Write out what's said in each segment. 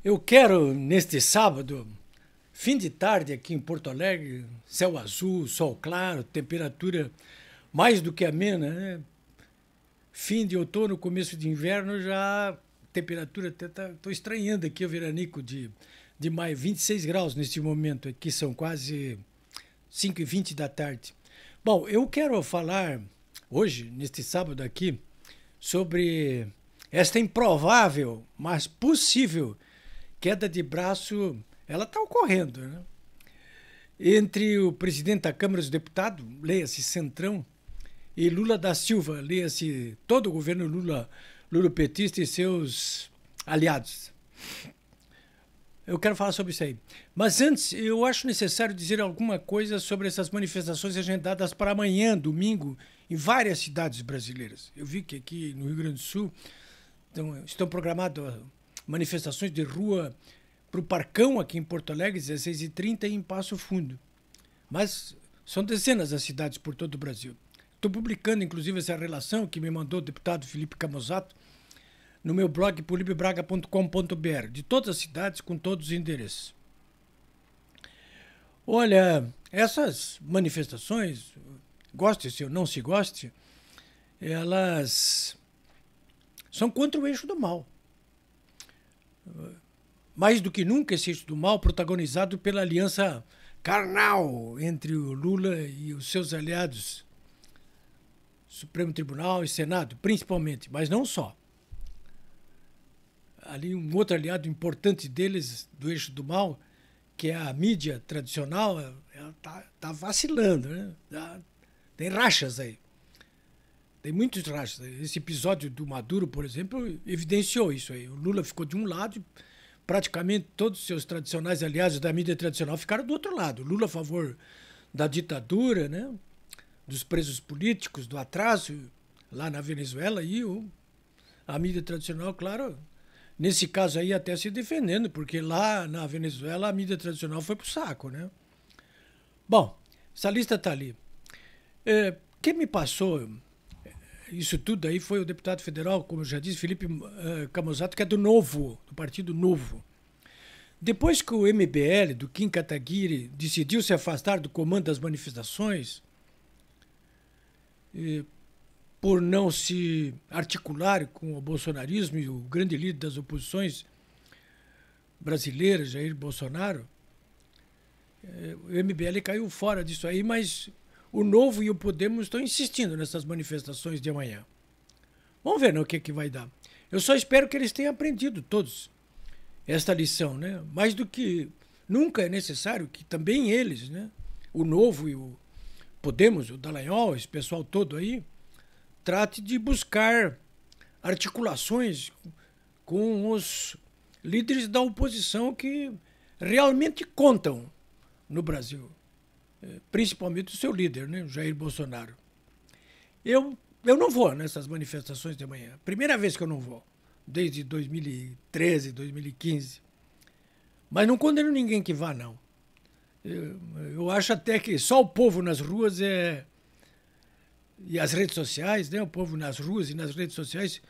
Eu quero, neste sábado, fim de tarde aqui em Porto Alegre, céu azul, sol claro, temperatura mais do que amena, né? Fim de outono, começo de inverno, já temperatura até tá, estou estranhando aqui o veranico de maio, 26 graus neste momento, aqui são quase 5h20 da tarde. Bom, eu quero falar hoje, neste sábado aqui, sobre esta improvável, mas possível queda de braço, ela está ocorrendo, né? Entre o presidente da Câmara dos Deputados, leia-se Centrão, e Lula da Silva, leia-se todo o governo Lula petista e seus aliados. Eu quero falar sobre isso aí. Mas antes, eu acho necessário dizer alguma coisa sobre essas manifestações agendadas para amanhã, domingo, em várias cidades brasileiras. Eu vi que aqui no Rio Grande do Sul estão programadas manifestações de rua para o Parcão, aqui em Porto Alegre, 16h30, e em Passo Fundo. Mas são dezenas das cidades por todo o Brasil. Estou publicando, inclusive, essa relação que me mandou o deputado Felipe Camozato no meu blog polibebraga.com.br, de todas as cidades, com todos os endereços. Olha, essas manifestações, goste-se ou não se goste, elas são contra o eixo do mal. Mais do que nunca, esse eixo do mal protagonizado pela aliança carnal entre o Lula e os seus aliados, Supremo Tribunal e Senado, principalmente, mas não só. Ali um outro aliado importante deles, do eixo do mal, que é a mídia tradicional, ela tá vacilando, né? Tem rachas aí. Tem muitos rachas. Esse episódio do Maduro, por exemplo, evidenciou isso aí. O Lula ficou de um lado, praticamente todos os seus tradicionais aliados da mídia tradicional ficaram do outro lado. O Lula a favor da ditadura, né? Dos presos políticos, do atraso lá na Venezuela, e a mídia tradicional, claro, nesse caso aí até se defendendo, porque lá na Venezuela a mídia tradicional foi pro saco, né? Bom, essa lista está ali. Quem me passou isso tudo aí foi o deputado federal, como eu já disse, Felipe Camozato, que é do Novo, do Partido Novo. Depois que o MBL, do Kim Kataguiri, decidiu se afastar do comando das manifestações, por não se articular com o bolsonarismo e o grande líder das oposições brasileiras, Jair Bolsonaro, o MBL caiu fora disso aí, mas o Novo e o Podemos estão insistindo nessas manifestações de amanhã. Vamos ver, né, o que vai dar. Eu só espero que eles tenham aprendido todos esta lição, né? Mais do que nunca é necessário que também eles, né, o Novo e o Podemos, o Dallagnol, esse pessoal todo aí, trate de buscar articulações com os líderes da oposição que realmente contam no Brasil. Principalmente o seu líder, né, o Jair Bolsonaro. Eu não vou nessas manifestações de amanhã. Primeira vez que eu não vou, desde 2013, 2015. Mas não condeno ninguém que vá, não. Eu acho até que só o povo nas ruas e as redes sociais, né? O povo nas ruas e nas redes sociais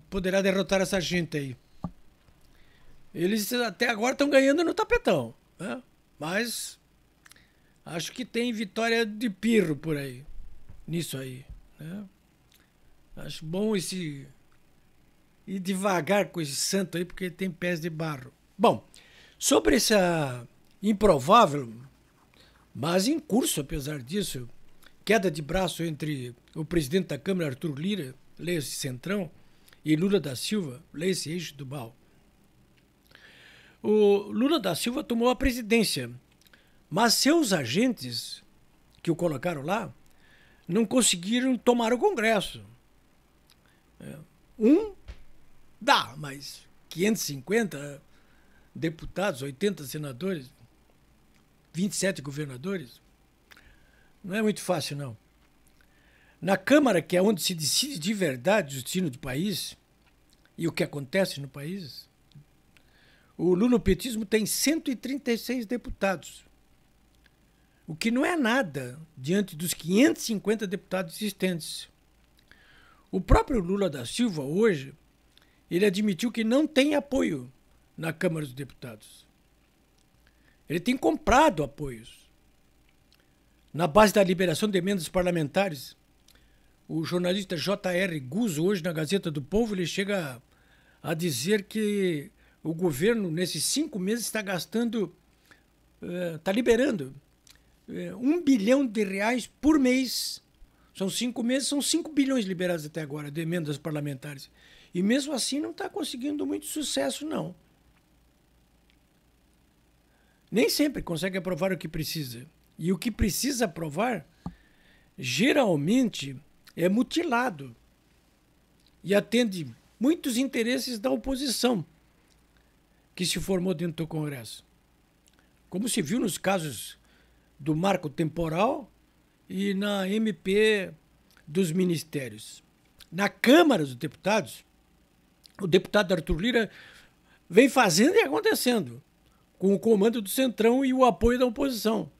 poderá derrotar essa gente aí. Eles até agora estão ganhando no tapetão, né? Mas acho que tem vitória de pirro por aí, nisso aí, né? Acho bom ir devagar com esse santo aí, porque tem pés de barro. Bom, sobre essa improvável, mas em curso, apesar disso, queda de braço entre o presidente da Câmara, Arthur Lira, leia-se Centrão, e Lula da Silva, leia-se Eixo do Mal. O Lula da Silva tomou a presidência, mas seus agentes que o colocaram lá não conseguiram tomar o Congresso. Dá, mas 550 deputados, 80 senadores, 27 governadores, não é muito fácil, não. Na Câmara, que é onde se decide de verdade o destino do país e o que acontece no país, o lulopetismo tem 136 deputados, o que não é nada diante dos 550 deputados existentes. O próprio Lula da Silva, hoje, ele admitiu que não tem apoio na Câmara dos Deputados. Ele tem comprado apoios. Na base da liberação de emendas parlamentares, o jornalista J.R. Guzzo, hoje na Gazeta do Povo, ele chega a dizer que o governo, nesses 5 meses, está gastando, está liberando R$1 bilhão por mês. São 5 meses, são 5 bilhões liberados até agora de emendas parlamentares. E mesmo assim não está conseguindo muito sucesso, não. Nem sempre consegue aprovar o que precisa. E o que precisa aprovar, geralmente, é mutilado. E atende muitos interesses da oposição que se formou dentro do Congresso. Como se viu nos casos do marco temporal e na MP dos ministérios. Na Câmara dos Deputados, o deputado Arthur Lira vem fazendo e acontecendo, com o comando do Centrão e o apoio da oposição,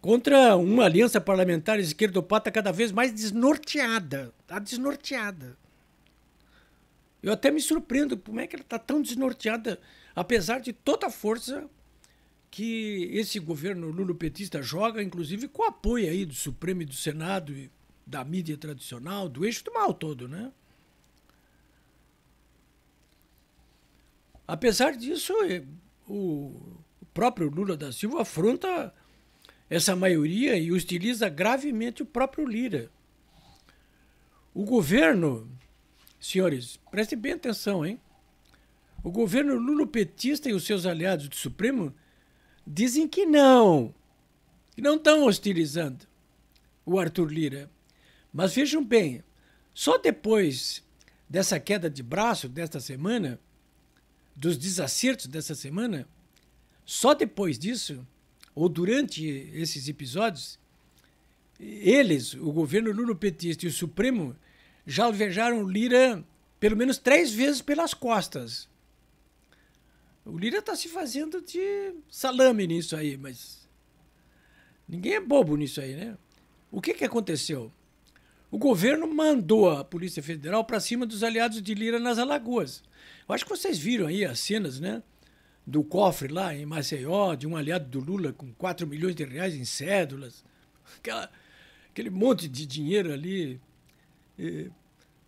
contra uma aliança parlamentar esquerdopata cada vez mais desnorteada. Está desnorteada. Eu até me surpreendo como é que ela está tão desnorteada, apesar de toda a força que esse governo lulopetista joga, inclusive com o apoio aí do Supremo e do Senado, e da mídia tradicional, do eixo do mal todo, né? Apesar disso, o próprio Lula da Silva afronta essa maioria e hostiliza gravemente o próprio Lira. O governo, senhores, prestem bem atenção, hein? O governo lulopetista e os seus aliados do Supremo dizem que não estão hostilizando o Arthur Lira. Mas vejam bem, só depois dessa queda de braço desta semana, dos desacertos dessa semana, só depois disso, ou durante esses episódios, eles, o governo lulopetista e o Supremo, já alvejaram Lira pelo menos 3 vezes pelas costas. O Lira está se fazendo de salame nisso aí, mas ninguém é bobo nisso aí, né? O que aconteceu? O governo mandou a Polícia Federal para cima dos aliados de Lira nas Alagoas. Eu acho que vocês viram aí as cenas, né? Do cofre lá em Maceió, de um aliado do Lula com R$4 milhões em cédulas. Aquele monte de dinheiro ali.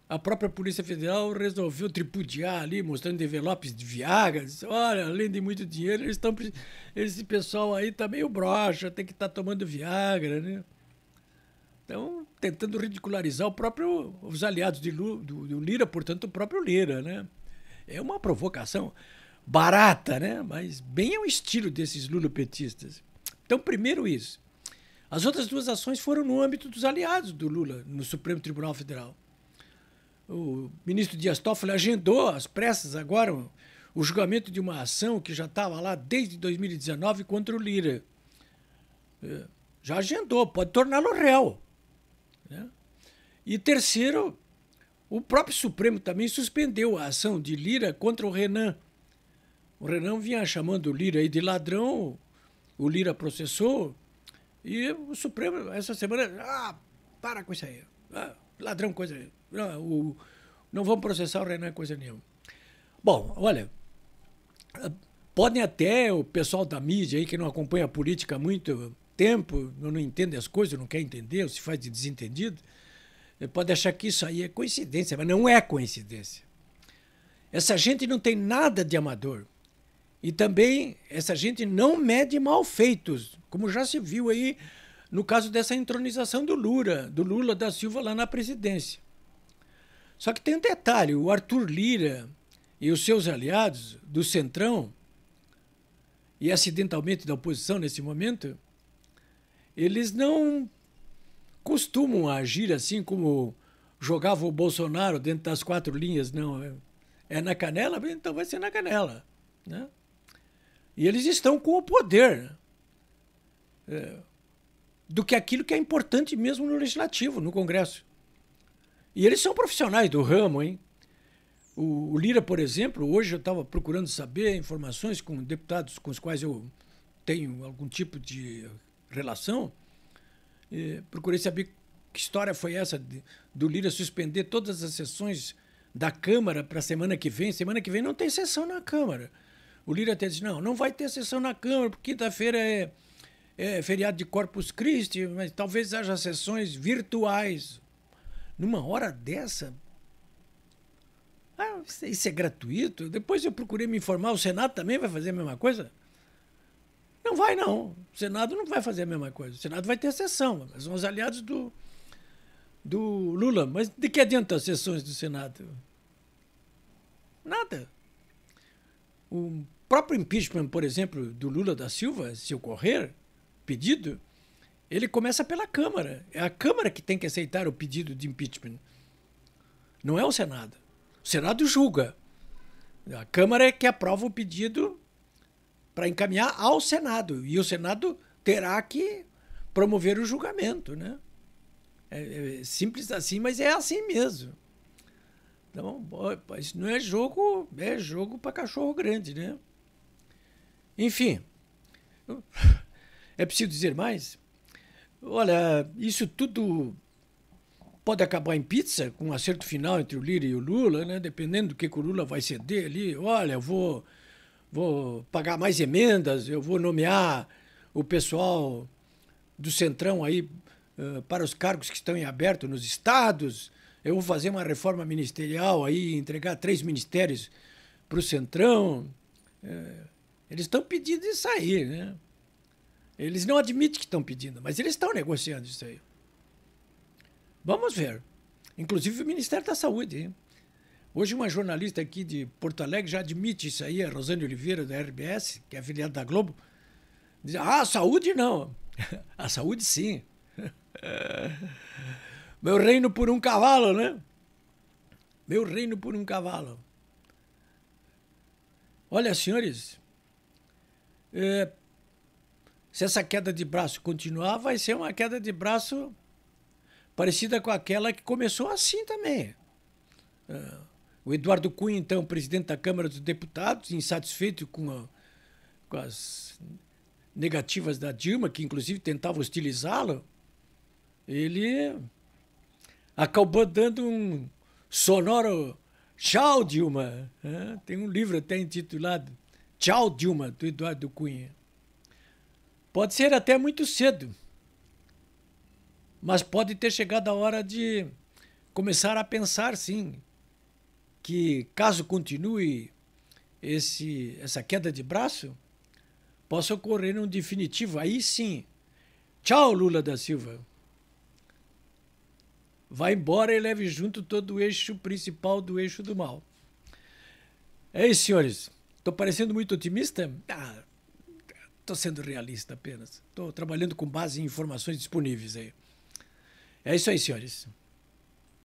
A própria Polícia Federal resolveu tripudiar ali, mostrando envelopes de Viagra. Disse, olha, além de muito dinheiro, esse pessoal aí tá meio broxa, tem que estar tomando Viagra, né? Então, tentando ridicularizar os aliados do Lira, portanto, o próprio Lira, né? É uma provocação barata, né? Mas bem ao estilo desses lulopetistas. Então, primeiro isso. As outras 2 ações foram no âmbito dos aliados do Lula, no Supremo Tribunal Federal. O ministro Dias Toffoli agendou às pressas agora o julgamento de uma ação que já estava lá desde 2019 contra o Lira. Já agendou, pode torná-lo réu, né? E terceiro, o próprio Supremo também suspendeu a ação de Lira contra o Renan. O Renan vinha chamando o Lira aí de ladrão, o Lira processou, e o Supremo, essa semana, para com isso aí. Ladrão, coisa aí. Não vamos processar o Renan, coisa nenhuma. Bom, olha, podem até o pessoal da mídia aí que não acompanha a política há muito tempo, não entende as coisas, não quer entender, ou se faz de desentendido, pode achar que isso aí é coincidência, mas não é coincidência. Essa gente não tem nada de amador. E também essa gente não mede mal feitos, como já se viu aí no caso dessa entronização do Lula da Silva lá na presidência. Só que tem um detalhe, o Arthur Lira e os seus aliados do Centrão, e acidentalmente da oposição nesse momento, eles não costumam agir assim como jogava o Bolsonaro dentro das 4 linhas, não. É na canela, então vai ser na canela, né? E eles estão com o poder do que aquilo que é importante mesmo no Legislativo, no Congresso. E eles são profissionais do ramo, hein? O Lira, por exemplo, hoje eu estava procurando saber informações com deputados com os quais eu tenho algum tipo de relação. Procurei saber que história foi essa do Lira suspender todas as sessões da Câmara para a semana que vem. Semana que vem não tem sessão na Câmara. O Lira até disse, não vai ter sessão na Câmara, porque quinta-feira é feriado de Corpus Christi, mas talvez haja sessões virtuais. Numa hora dessa... isso é gratuito? Depois eu procurei me informar, o Senado também vai fazer a mesma coisa? Não vai, não. O Senado não vai fazer a mesma coisa. O Senado vai ter sessão, mas são os aliados do Lula. Mas de que adianta as sessões do Senado? Nada. O próprio impeachment, por exemplo, do Lula da Silva, se ocorrer pedido, ele começa pela Câmara. É a Câmara que tem que aceitar o pedido de impeachment. Não é o Senado. O Senado julga. A Câmara é que aprova o pedido para encaminhar ao Senado. E o Senado terá que promover o julgamento, né? É simples assim, mas é assim mesmo. Então, isso não é jogo para cachorro grande, né? Enfim, é preciso dizer mais? Olha, isso tudo pode acabar em pizza, com um acerto final entre o Lira e o Lula, né? Dependendo do que o Lula vai ceder ali. Olha, eu vou pagar mais emendas, eu vou nomear o pessoal do Centrão aí para os cargos que estão em aberto nos estados, eu vou fazer uma reforma ministerial aí, entregar 3 ministérios para o Centrão. Eles estão pedindo isso aí, né? Eles não admitem que estão pedindo, mas eles estão negociando isso aí. Vamos ver. Inclusive o Ministério da Saúde, hein? Hoje uma jornalista aqui de Porto Alegre já admite isso aí, a Rosane Oliveira, da RBS, que é afiliada da Globo, diz, a saúde não. A saúde sim. Meu reino por um cavalo, né? Meu reino por um cavalo. Olha, senhores, se essa queda de braço continuar, vai ser uma queda de braço parecida com aquela que começou assim também. O Eduardo Cunha, então, presidente da Câmara dos Deputados, insatisfeito com as negativas da Dilma, que inclusive tentava hostilizá-lo, ele acabou dando um sonoro tchau, Dilma. Tem um livro até intitulado Tchau, Dilma, do Eduardo Cunha. Pode ser até muito cedo, mas pode ter chegado a hora de começar a pensar, sim, que caso continue essa queda de braço, possa ocorrer um definitivo. Aí sim, tchau, Lula da Silva. Vai embora e leve junto todo o eixo principal do eixo do mal. É isso, senhores. Estou parecendo muito otimista? Estou sendo realista apenas. Estou trabalhando com base em informações disponíveis aí. É isso aí, senhores.